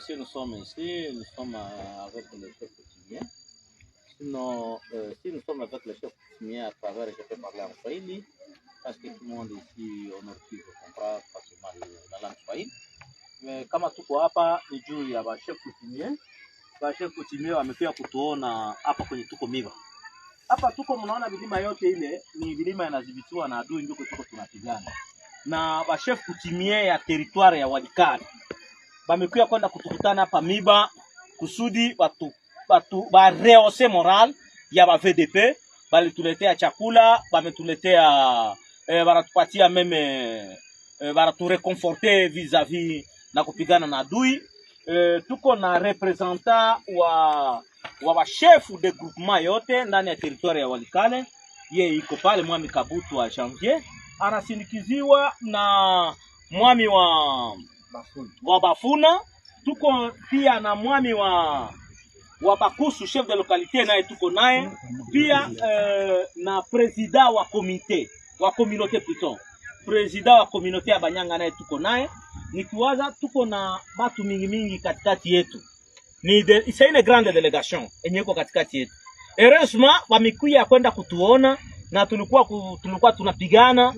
Si nous sommes ici, nous sommes avec le chef coutumier. Sinon, si nous sommes avec le chef coutumier à travers, je peux parler en Swahili, parce que tout le monde ici au Nord Kivu comprend facilement la langue Swahili. Mais kama tuko hapa ni juu ya ba chef coutumier. Ba chef coutumier wamekuja kutuona hapa kwenye tuko Miba. Hapa tuko mnaona vilima yote ile ni vilima yanadhibitiwa na adui, ndio tuko tunapigana. Na ba chef coutumier ya territoire ya Walikale bamekuja kwenda kutukutana hapa Miba kusudi ba rehausser moral ya ba VDP, balituletea chakula, bametuletea baratupatia meme baratu reconforter vis-à-vis na kupigana na adui. Tuko na representant wa ba chef de groupement yote ndani ya territoire ya Walikale. Ye iko pale Mwami Kabutu wa Janvier, anasindikiziwa na mwami wa Bafuna. Tuko pia na mwami wa Bakusu, chef de localité, naye tuko naye pia na president wa communauté plutôt, president wa communauté ya Banyanga naye tuko naye. Nikiwaza tuko na batu mingi katikati yetu, c'est une grande délégation yenye iko katikati yetu. Heureusement wamekuja kwenda kutuona, na tulikuwa tunapigana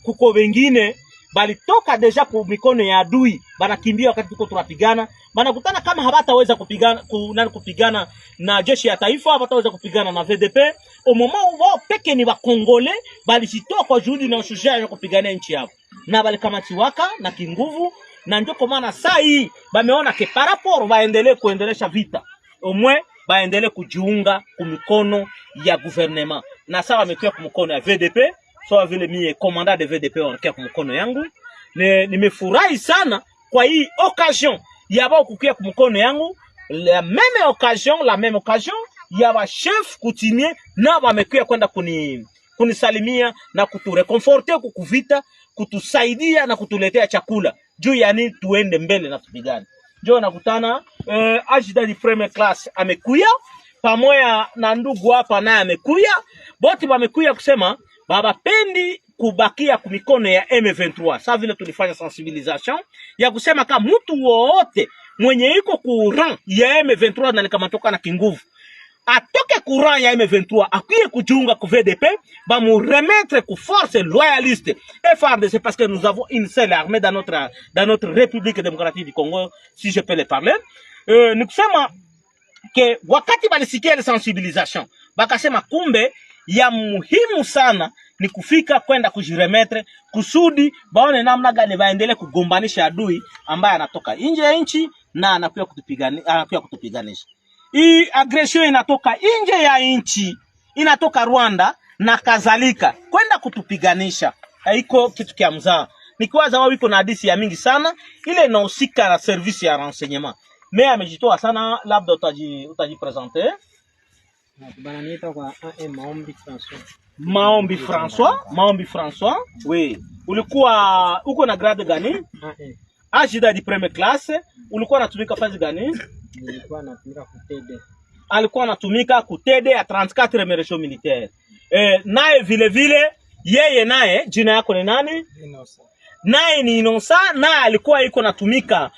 kuko wengine balitoka deja ku mikono ya adui, banakimbia wakati tuko tunapigana, banakutana kama habataweza kupigana na jeshi ya taifa, habataweza kupigana na VDP. Au moment wao peke ni bakongole balijitoa kwa juhudi na ushujaa ya kupigania nchi yao, na balikamatiwaka na kinguvu, na ndio kwa maana saa hii bameona ke par rapport baendelee kuendelesha vita, au moins baendelee kujiunga kumikono ya gouvernement, na sawa wamekuwa kumikono ya VDP. So vile mie commandant de VDP wanakia kumkono yangu. Nimefurahi sana kwa hii occasion ya bao kukia kumkono yangu. La même occasion ya ba chef coutumier na wamekuja kwenda kunisalimia na kutureconforter kukuvita, kutusaidia na kutuletea chakula. Juu yani tuende mbele na tupigane. Ndio nakutana ajida di premier class amekuja pamoja na ndugu hapa naye amekuja. Bote wamekuja kusema baba pendi kubakia kumikono ya M23. Sasa vile tulifanya sensibilisation ya kusema kama mtu wote mwenye iko courant ya M23 na nikamatoka na kinguvu atoke courant ya M23 akuye kujiunga ku VDP, ba mu remettre ku force loyaliste FARDC, parce que nous avons une seule armée dans notre République démocratique du Congo, si je peux le parler. Ni kusema ke wakati balisikia ile sensibilisation bakasema kumbe ya muhimu sana ni kufika kwenda kujiremetre kusudi baone namna gani baendelee kugombanisha adui ambaye anatoka nje ya nchi na anakuja kutupiganisha. Hii aggression inatoka nje ya nchi, inatoka Rwanda na kadhalika kwenda kutupiganisha. Haiko kitu kia mzaa. Nikiwaza wao iko na hadithi ya mingi sana ile inahusika na service ya renseignement. Mais amejitoa sana, labda utajipresenter. Bana niita kwa Maombi François. Maombi François. Oui. Ulikuwa uko na grade gani? Ajida di première classe. Ulikuwa unatumika fazi gani? Nilikuwa natumika ku TD. Alikuwa anatumika ku TD ya 34 Meresho militaire. Naye vile yeye naye jina yako ni nani? Inosa. Naye ni Inosa, naye alikuwa yuko natumika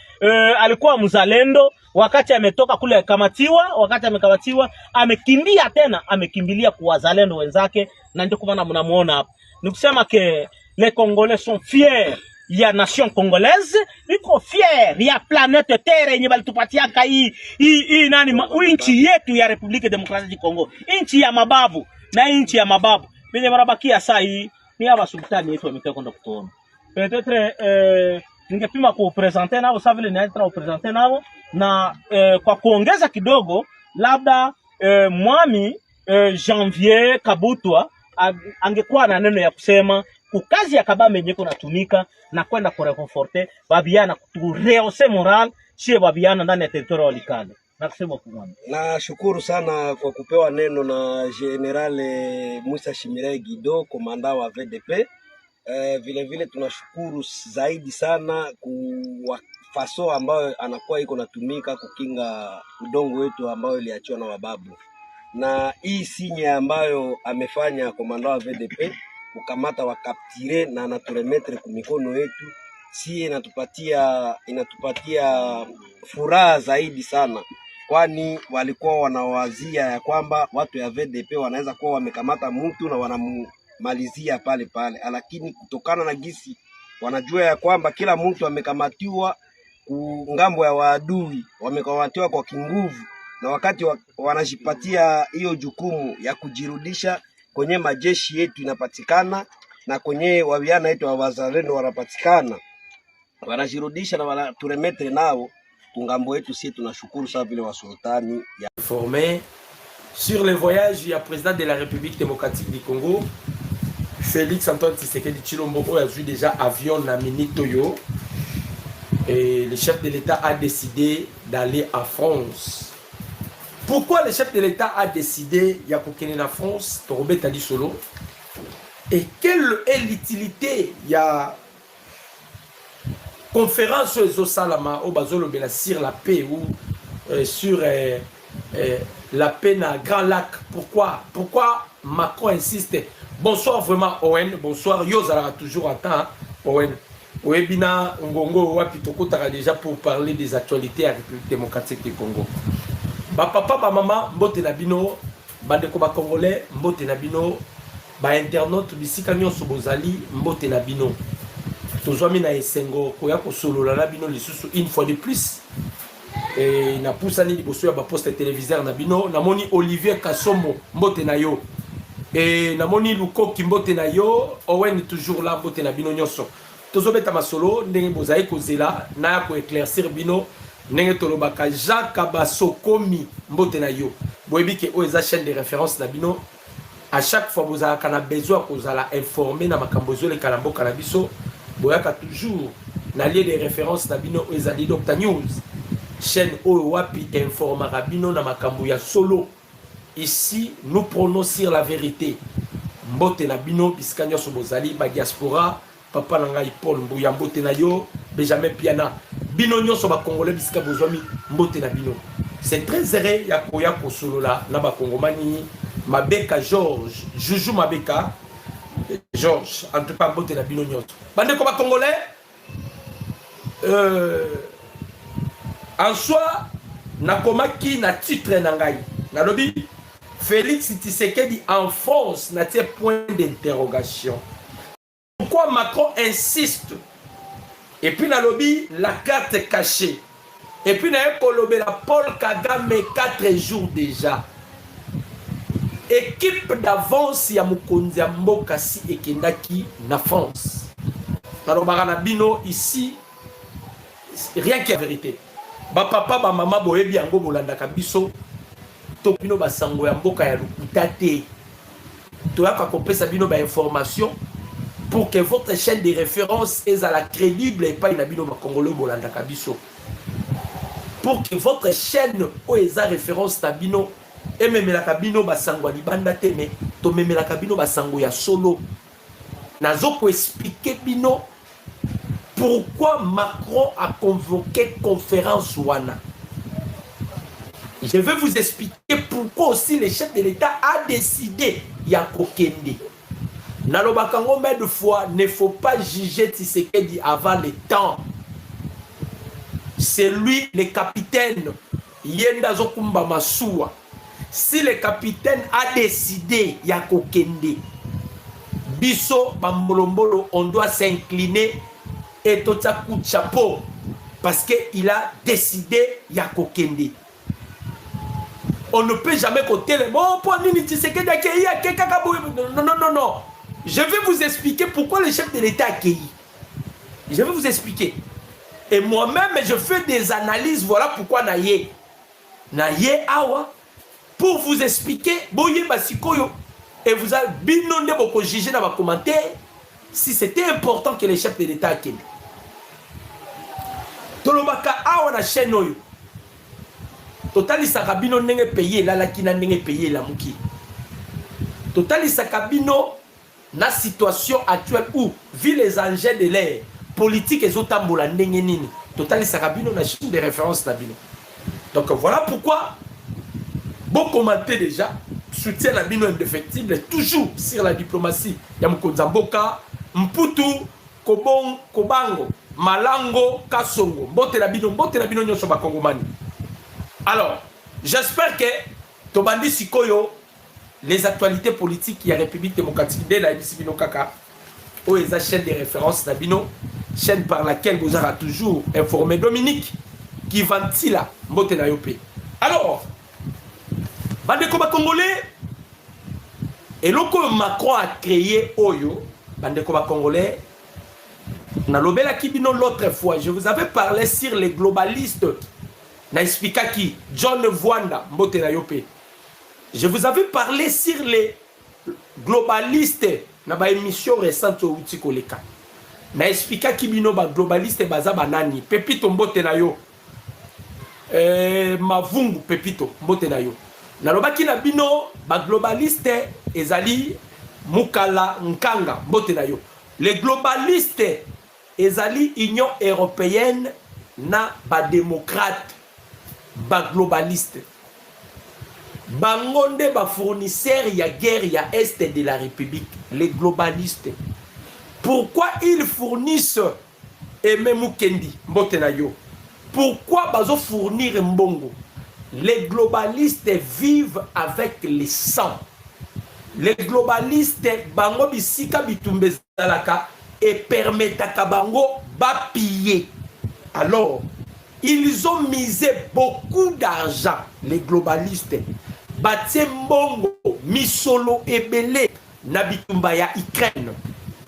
alikuwa mzalendo. Wakati ametoka kule amekamatiwa, amekimbia tena, amekimbilia kwa wazalendo wenzake, na ndio kwa maana mnamuona hapa. Ni kusema que les Congolais sont fiers ya nation congolaise, iko fier ya planète Terre yenye balitupatia hii nani nchi yetu ya Republique Démocratique du Congo, nchi ya mababu na nchi ya mababu. Benye barabakia saa hii ni hapa sultani yetu ametoka kwenda kutuona. Peut-être ningepima kupresenter nao, sasa vile naenda kupresenter nao na kwa kuongeza kidogo labda mwami Janvier Kabutwa angekuwa na neno ya kusema kukazi ya Kabame yenye kunatumika na kwenda kureconforter babiana, kurehausser moral chez babiana ndani ya territoire ya Walikale. Nasema kwa mwami. Nashukuru sana kwa kupewa neno na General Musa Shimire Guido, komanda wa VDP. Vile tunashukuru zaidi sana kwa faso ambayo anakuwa iko natumika kukinga udongo wetu ambao iliachiwa na wababu, na hii sinye ambayo amefanya komanda wa VDP kukamata wakaptire na anaturemetre kumikono yetu si inatupatia furaha zaidi sana, kwani walikuwa wanawazia ya kwamba watu ya VDP wanaweza kuwa wamekamata mtu na wanamalizia pale pale, lakini kutokana na gisi wanajua ya kwamba kila mtu amekamatiwa ngambo ya waadui, wamekamatiwa kwa kinguvu, na wakati wanajipatia hiyo jukumu ya kujirudisha kwenye majeshi yetu inapatikana na kwenye waviana yetu wa wazalendo wanapatikana, wanajirudisha na wanaturemetre nao kungambo yetu. Sisi tunashukuru sana vile wasultani ya formé sur le voyage du président de la République démocratique du Congo Félix Antoine Tshisekedi Tshilombo a vu déjà avion na Minitoyo, et le chef de l'État a décidé d'aller en France. Pourquoi le chef de l'État a décidé de aller en France? Torobet a dit solo. Et quelle est l'utilité? Il y a conférence au Salama au Bazolo sur la paix ou sur la paix dans Grand Lac. Pourquoi Macron insiste? Bonsoir vraiment Owen, bonsoir. Yozala toujours à temps Owen. Webina Ngongo Wapitoko tara déjà pour parler des actualités à la République démocratique du Congo. Ba papa ba maman mbote na bino, bandeko ba congolais mbote na bino, ba internaute bisika nyonso bozali mbote na bino. Tozwami na esengo koya ko solola na bino lisusu une fois de plus. Et na pusani liboso ya ba poste téléviseur na bino, namoni Olivier Kasombo mbote na yo. Et namoni Luko Kimbote na yo, Owen toujours là mbote na bino nyonso. Tozobeta masolo ndenge bozai kozela na ko éclaircir bino ndenge tolobaka Jacques Kabasokomi mbote na yo. Boyebi ke o eza chaîne de référence na bino. À chaque fois vous avez besoin kozala informer na makambo zo le kalambo kanabiso, boyaka toujours na lieu de référence na bino o ezali Dr News. Chaîne o wapi informara bino na makambo ya solo. Ici nous prenons sur la vérité. Mbote na bino bisika nyonso bozali ba diaspora. Papa Nangai Paul Mbouya mbote na yo, Benjamin Piana, bino nyonso ba congolais bisika bozwami mbote na bino. C'est très serré ya koya kosolola na ba congomani, Mabeka Georges, Juju Mabeka Georges, en tout cas mbote na bino nyonso. Bande ko ba congolais en soi na komaki na titre na ngai. Na lobi Félix Tshisekedi en France na tie point d'interrogation. Pourquoi Macron insiste? Et puis na lobby la carte cachée. Et puis na lobby la Paul Kagame 4 jours déjà. Équipe d'avance ya Mukonzi Mboka si ekendaki na France. Alors na bino ici rien que la vérité. Ba papa ba maman boyebi yango bolandaka biso. To bino ba sango ya mboka ya lukuta te. To yaka kopesa bino ba information pour que votre chaîne de référence est à la crédible et pas inabino makongolo bolanda kabiso. Pour que votre chaîne est à référence tabino et même la kabino basango libanda teme to même la kabino basango ya solo. Nazo ko expliquer bino pourquoi Macron a convoqué conférence wana. Je vais vous expliquer pourquoi aussi le chef de l'État a décidé ya kokende. Nalobakango mais de fois, ne faut pas juger Tshisekedi avant le temps. C'est lui le capitaine. Yenda Zokumba Masua. Si le capitaine a décidé Yako Kende, Biso Bambolombolo, on doit s'incliner et Totaku chapeau parce qu'il a décidé Yako Kende. On ne peut jamais côté le bon point ni Tshisekedi non. Je vais vous expliquer pourquoi le chef de l'État a accueilli. Je vais vous expliquer. Et moi-même, je fais des analyses. Voilà pourquoi Naye Awa. Pour vous expliquer, Boye Basikoyo. Et vous avez binondé beaucoup jugé dans vos commentaires si c'était important que le chef de l'État accueille. Tolobaka Awa na chaîne Oyo. Totali Sakabino n'enge payé, la kina n'enge payé la mouki. Totali Sakabino. La situation actuelle où, vu les enjeux de l'air, politique et autres nini, total Sarabino n'a chaîne de référence Nabino. Donc voilà pourquoi, bon commenter déjà, soutien Nabino indéfectible, toujours sur la diplomatie. Yamuko Zamboka, Mputu, Kobango, Malango Kasongo. Mbote la bino nyonso ba Kongomani. Alors, j'espère que Tobandi Sikoyo, les actualités politiques il y a République démocratique de la Bino Kaka, où ils ont chaîne de référence Nabino, chaîne par laquelle vous aurez toujours informé Dominique qui ventile Mbote na Yopé. Alors, Bandeko ba Congolais, et loko Macron a créé Oyo, Bandeko ba Congolais, Nalobela Kibino l'autre fois, je vous avais parlé sur les globalistes, na expliqué qui, John Vwanda, Mbote na Yopé. Je vous avais parlé sur les globalistes na ba émission récente au Utikoleka. Na expliqué qui bino ba globaliste baza banani, Pepito Mbote na yo. Mavungu Pepito Mbote na yo. Na lobaki na bino ba globaliste ezali Mukala Nkanga Mbote na yo. Les globalistes ezali Union européenne na ba démocrate ba globaliste. Bangonde ba fournisseur ya guerre ya est de la République, les globalistes. Pourquoi ils fournissent Aimé Mukendi Mbote na yo? Pourquoi bazo fournir mbongo? Les globalistes vivent avec le sang. Les globalistes bango bisika bitumbe zalaka et permettent à bango ba piller. Alors, ils ont misé beaucoup d'argent, les globalistes. Batie mbongo, misolo ebele, nabitumba ya Ukraine.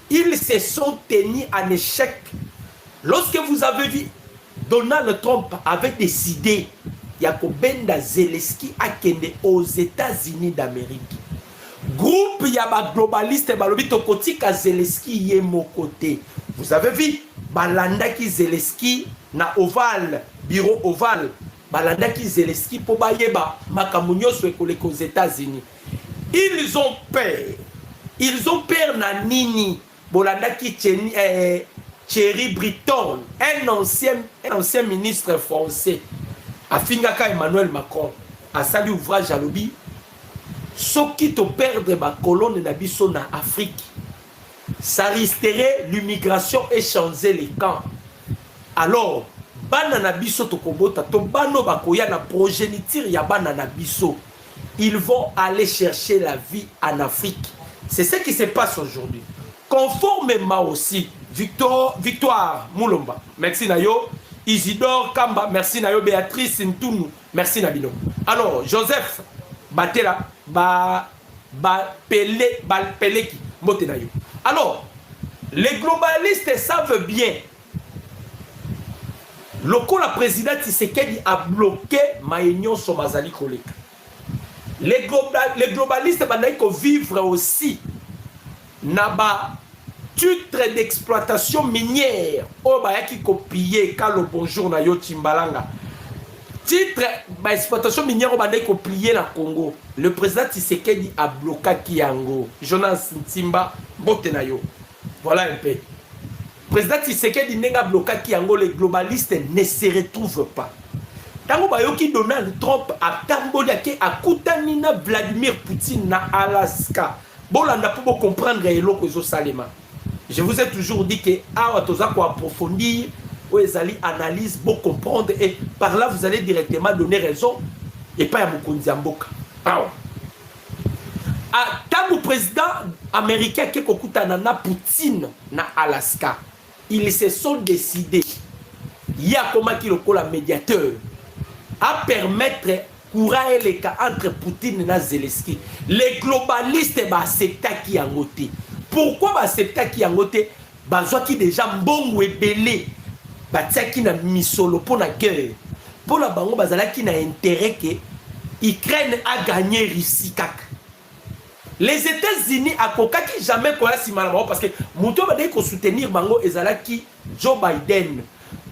Ils se sont tenus en échec. Lorsque vous avez vu, Donald Trump avait décidé, Yakobenda Zelensky a kende aux États-Unis d'Amérique. Groupe Yaba globaliste balobito kotika Zelensky yé mon côté. Vous avez vu, Balandaki Zelensky na Oval, bureau Oval. Balandaki Zelensky pour bayeba makamunyo aux États-Unis. Ils ont peur. Ils ont peur na nini. Bolandaki Thierry Breton, un ancien ministre français. Afingaka Emmanuel Macron a sali ouvrage à lobby. Soki to perdre ma colonne na biso na Afrique. Ça risquerait l'immigration et changer les camps. Alors, bana na biso to kobota to bano bakoya na progéniture ya bana na biso. Ils vont aller chercher la vie en Afrique. C'est ce qui se passe aujourd'hui. Conformément aussi, Victoire Moulomba, merci Nayo, Isidore Kamba, merci Nayo, Béatrice Ntounou, merci Nabino. Alors, Joseph Batela, Peleki, Mote Nayo. Alors, les globalistes savent bien. La présidente Tshisekedi a bloqué Maïnion Somazali Koleka. Les globalistes vont vivre aussi naba titre d'exploitation minière au bayaki copier kalo bonjour na yo Timbalanga titre d'exploitation minière au bayaki copier na Congo. Le président Tshisekedi a bloqué Kiango Jonas Ntimba Mbote na yo. Voilà un peu. Président Tshisekedi n'a bloqué Kiango. Les globalistes ne se retrouvent pas. Tango bayoki Donald Trump a tambolaki a kutanina Vladimir Poutine na Alaska. Bolanda pour comprendre eloko zo salema. Je vous ai toujours dit que awa toza ko approfondir ou ezali analyse pour comprendre et par là vous allez directement donner raison et pas à Mukonzi Mboka. Awa. A tango président américain qui kokutana na Poutine na Alaska. Ils se sont décidés. Il y a comment qui le colle médiateur à permettre courant les cas entre Poutine et Zelensky. Les globalistes acceptent qui a voté. Pourquoi accepter qui a voté? Bazwa qui déjà bon ou belé. Batia qui n'a mis solo pour la guerre. Pour la bango bazala qui n'a intérêt que Ukraine a gagné Russie kak. Les États-Unis a kokaki jamais quoi si mal parce que Mouto va dire qu'on soutenir bango ezala qui Joe Biden.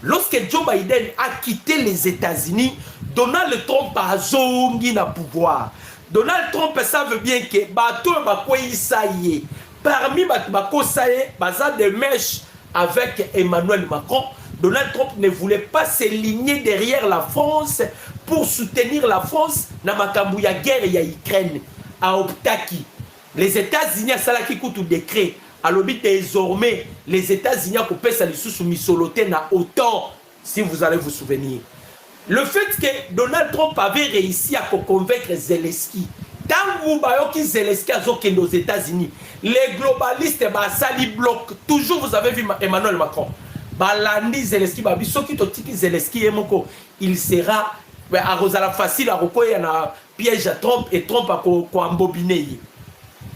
Lorsque Joe Biden a quitté les États-Unis, Donald Trump a zongi na pouvoir. Donald Trump savait bien que bateau bakoyisaye. Parmi bakoyisaye, baza de mèches avec Emmanuel Macron. Donald Trump ne voulait pas s'aligner derrière la France pour soutenir la France na makambu ya guerre ya Ukraine. A optaki. Les États-Unis a salaki kutu décret. alobi désormais les États-Unis ont coupé ça sous misoloté na autant, si vous allez vous souvenir. Le fait que Donald Trump avait réussi à convaincre Zelensky, tant vous voyez que Zelensky a zoké aux États-Unis, les globalistes sali bloc, toujours vous avez vu Emmanuel Macron, balandi Zelensky, soki totiki Zelensky emoko, il sera à Rosala facile à rekoya na piège à Trump et Trump a ko ambobiner.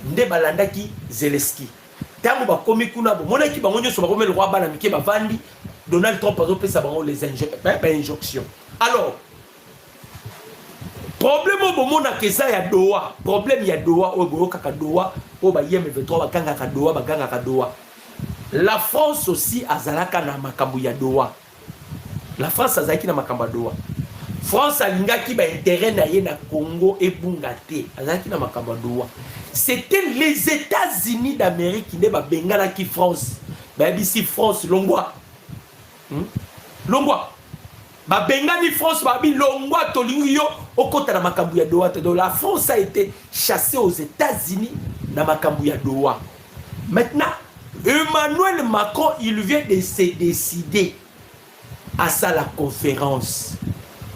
Nde balandaki Zelensky. Tango ba komi kuna bo monaki bango nyoso ba komela roi bana mike ba vandi Donald Trump a opesa bango les injonctions. Alors problème au mona que ça ya Doha, problème ya Doha o boyo kaka Doha o ba yeme 23 ba kanga ka Doha ba kanga ka Doha. La France aussi azalaka na makambu ya Doha. La France azalaki na makambu ya Doha. France alingaki ba intérêt na ye na Congo et Bungate azalaki na makambu ya Doha. C'était les États-Unis d'Amérique qui ne ba bengala ki France. Ba bisi France longwa. Longwa. Ba bengani France ba bi longwa tolingi yo okota na makambu ya Doha. Donc la France a été chassée aux États-Unis na makambu ya Doha. Maintenant, Emmanuel Macron, il vient de se décider à ça la conférence.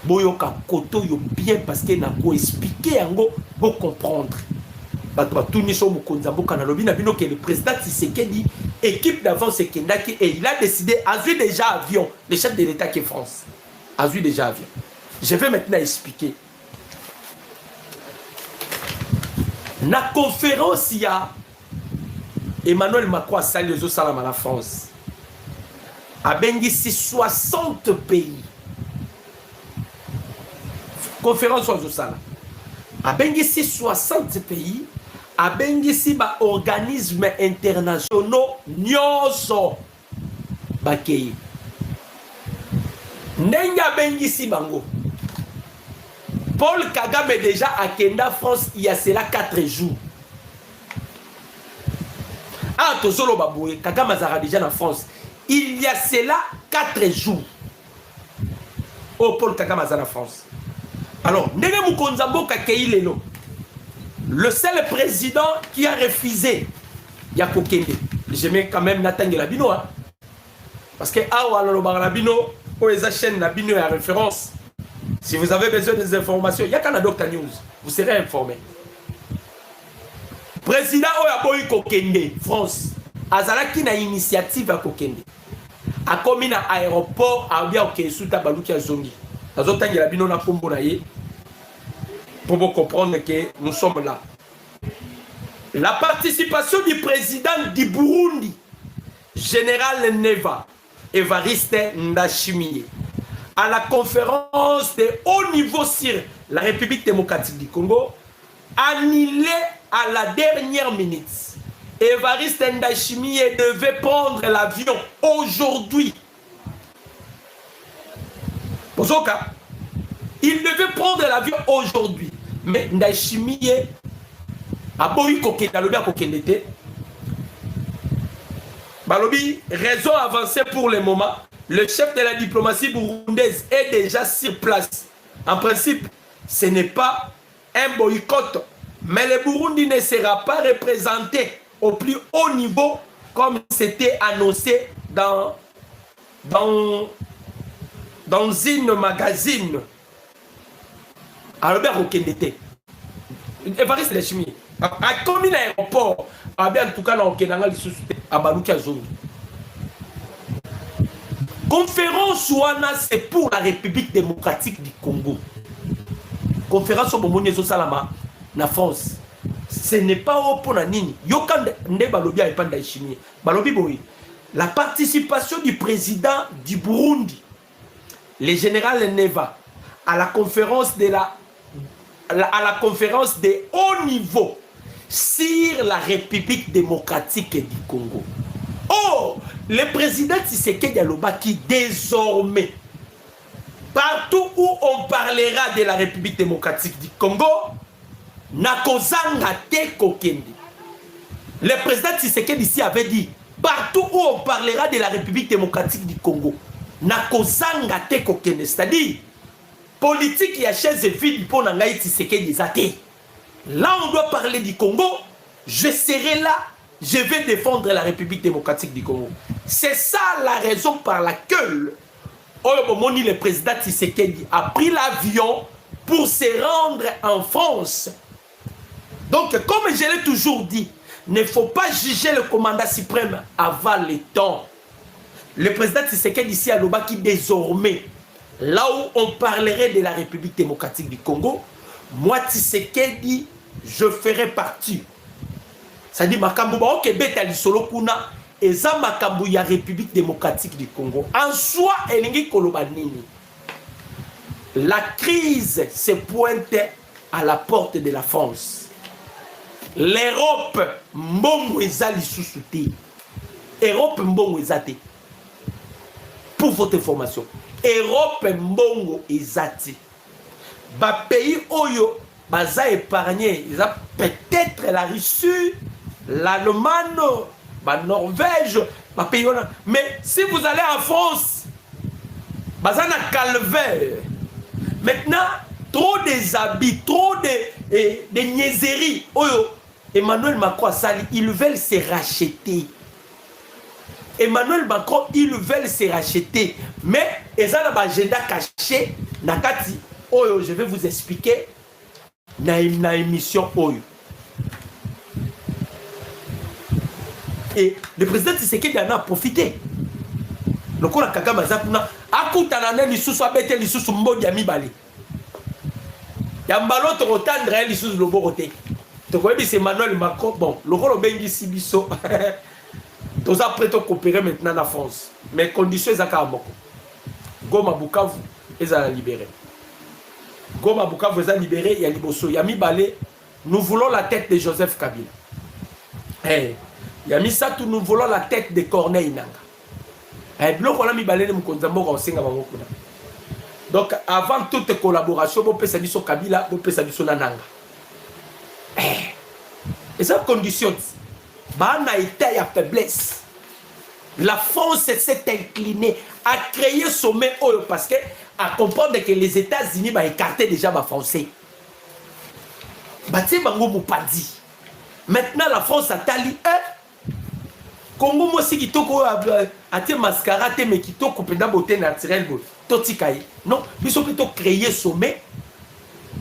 Boyoka koto yo bien parce qu'il n'a pas expliqué yango pour comprendre. Tout le président Tshisekedi, équipe d'avance et il a décidé, a vu déjà avion, le chef de l'État qui est France, a vu déjà avion. Je vais maintenant expliquer. Dans la conférence, il y a Emmanuel Macron a salué les salam à la France. A Bengisi 60 pays. Conférence aux salam. A Bengisi 60 pays. A Bengisi ba organismes internationaux nyonso bakei. Nenga Bengisi bango. Paul Kagame déjà à Kenda France il y a cela 4 jours. Ah Tozolo Baboué, Kagame Azara déjà en France. Il y a cela 4 jours. Oh Paul Kagame Azara en France. Alors, Nene Mukonzambo Kakei Lelo. Le seul président qui a refusé Yako Kende. J'aimais quand même Nathan Labino. Hein? Parce que Awa Labino, ou les chaînes Labino à référence. Si vous avez besoin des informations, il y a qu'un Docteur News. Vous serez informé. Président Oyaboy Kokende, France. Azalaki na initiative à Kokende. A commis na aéroport à bien ok sous tabalouki à Zongi. Azota Labino na pombo na ye. Pour vous comprendre que nous sommes là. La participation du président du Burundi, général Neva, Évariste Ndayishimiye, à la conférence de haut niveau sur la République démocratique du Congo, annulée à la dernière minute. Évariste Ndayishimiye devait prendre l'avion aujourd'hui. Bozoka, il devait prendre l'avion aujourd'hui. Mais Ndayishimiye a boyi kokende alobi akokende te. Balobi, raison avancée pour le moment. Le chef de la diplomatie burundaise est déjà sur place. En principe, ce n'est pas un boycott. Mais le Burundi ne sera pas représenté au plus haut niveau comme c'était annoncé dans une magazine. Albert Okendete. Évariste Ndayishimiye. A commis l'aéroport. En tout cas, on a Balouki Azongi. Conférence Ouana, c'est pour la République démocratique du Congo. Conférence au Bomoni Salama, na France. Ce n'est pas au Ponanini. Yokan ne Balobi a pas Ndayishimiye. Balobi Boy. La participation du président du Burundi, le général Neva, à la conférence de haut niveau sur la République démocratique du Congo. Oh, le président Tshisekedi Alobaki désormais, partout où on parlera de la République démocratique du Congo, nakozanga te kokende. Le président Tshisekedi ici avait dit, partout où on parlera de la République démocratique du Congo, nakozanga te kokende. C'est-à-dire, politique ya chaise vide pour Nangaï Tshisekedi Zate. Là, on doit parler du Congo. Je serai là je vais défendre la République démocratique du Congo. C'est ça la raison par laquelle le président Tshisekedi a pris l'avion pour se rendre en France. Donc, comme je l'ai toujours dit, il ne faut pas juger le commandant suprême avant le temps. Le président Tshisekedi ici à Lobaki, désormais, là où on parlerait de la République démocratique du Congo, moi Tshisekedi, je ferai partie. Ça dit makambo ba okebeta beta lisolo kuna eza makambo ya République démocratique du Congo. En soi, elingi koloba nini. La crise se pointe à la porte de la France. L'Europe mbongo eza lisusu te. Europe mbongo eza te. Pour votre information, Europe mbongo eza te. Ba pays oyo baza épargné, ils ont peut-être la Russie, l'Allemagne, la Norvège, la pays. Mais si vous allez en France, baza na calvaire. Maintenant, trop des habits, trop de niaiseries. Oyo, Emmanuel Macron sali, ils veulent se racheter. Emmanuel Macron, ils veulent se racheter. Mais ils ont un agenda caché. Nakati, oyo, je vais vous expliquer. Na émission oyo. Et le président Tshisekedi en a profité. Le coup la Kagame Zapuna akuta na neli susu abete li susu mbodi ya mibale. Ya mbalo to rotandre li susu lobo roté. To koyebi c'est Emmanuel Macron. Bon, le rôle bengi sibiso. Tous après to coopérer maintenant en France. Mais conditions ezaka moko. Goma Bukavu ezala libéré. Goma Bukavu ezala libéré, il y a liboso, ya mibale. Nous voulons la tête de Joseph Kabila. Hey, Yami Satou, nous voulons la tête de Corneille Nanga. Donc, avant toute collaboration, vous pouvez savoir Kabila, vous pouvez savoir Nanga. Et ça, condition, Bana était à faiblesse. La France s'est inclinée à créer sommet oyo parce que à comprendre que les États-Unis vont écarter déjà ma français. Bati bango mupadi. Maintenant la France a tali Congo mo si kitoko até mascara te me kitoko penda beauté naturelle bo totikai. Non, biso plutôt créer sommet.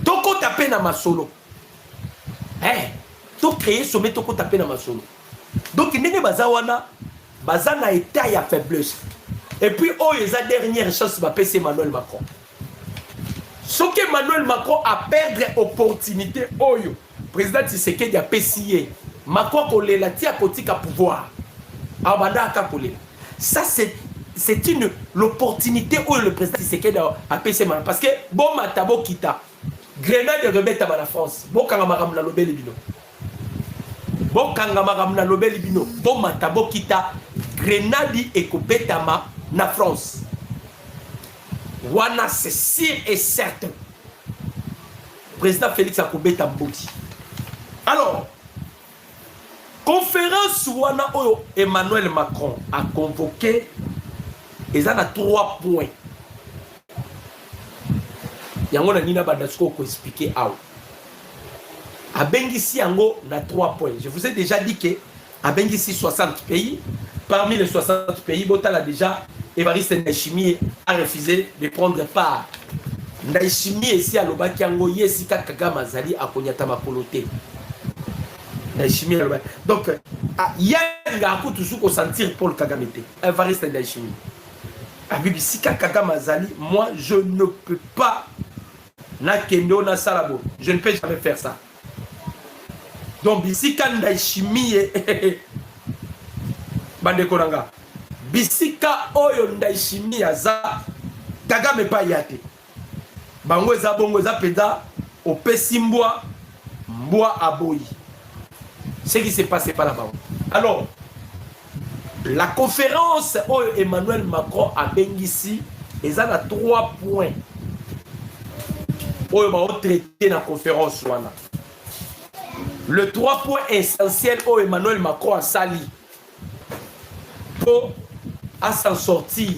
Toko taper na masolo. To créer sommet toko taper na masolo. Donc ndenge bazawana bazana état ya faiblesse. Et puis oh les dernière chance va passer Emmanuel Macron. Ce que Emmanuel Macron a perdre opportunité oyo président Tshisekedi a payé Macron kolé la tia kotika pouvoir abanda akakolé. Ça c'est une l'opportunité où le président Tshisekedi a payé parce que bon matabo kita grenade de rebelle à la France bon kanga maram na lobeli bino bon kanga maram na lobeli bino bon matabo kita grenade et kobetama na France. Wana c'est sûr et certain. Président Félix Akobeta Mbouti. Alors, conférence Wana Oyo Emmanuel Macron a convoqué, et ça a 3 points. Yango na nina badasko ko expliquer aw. A Bengisi yango na 3 points. Je vous ai déjà dit que à Bengisi 60 pays, parmi les 60 pays, Botal a déjà Évariste Ndayishimiye a refusé de prendre part. Ndayishimiye ici à Lobaki yango yesika Kagame azali akonyata makolote. Ndayishimiye donc yanga akutu suko sentir Paul Kagame te. Évariste Ndayishimiye. Abibi sika Kagame azali, moi je ne peux pas na kendo na salabo. Je ne peux jamais faire ça. Donc bisika Ndayishimiye bande konanga. Bisika oyo Ndayishimiye aza Kagame pa yate. Bango eza bongo eza peda opesi mbwa aboyi. Ce qui s'est passé par là-bas. Alors, la conférence oyo Emmanuel Macron a bengisi eza na 3 points. Oyo ba traité na conférence wana. Le 3 points essentiels oyo Emmanuel Macron a sali pour à s'en sortir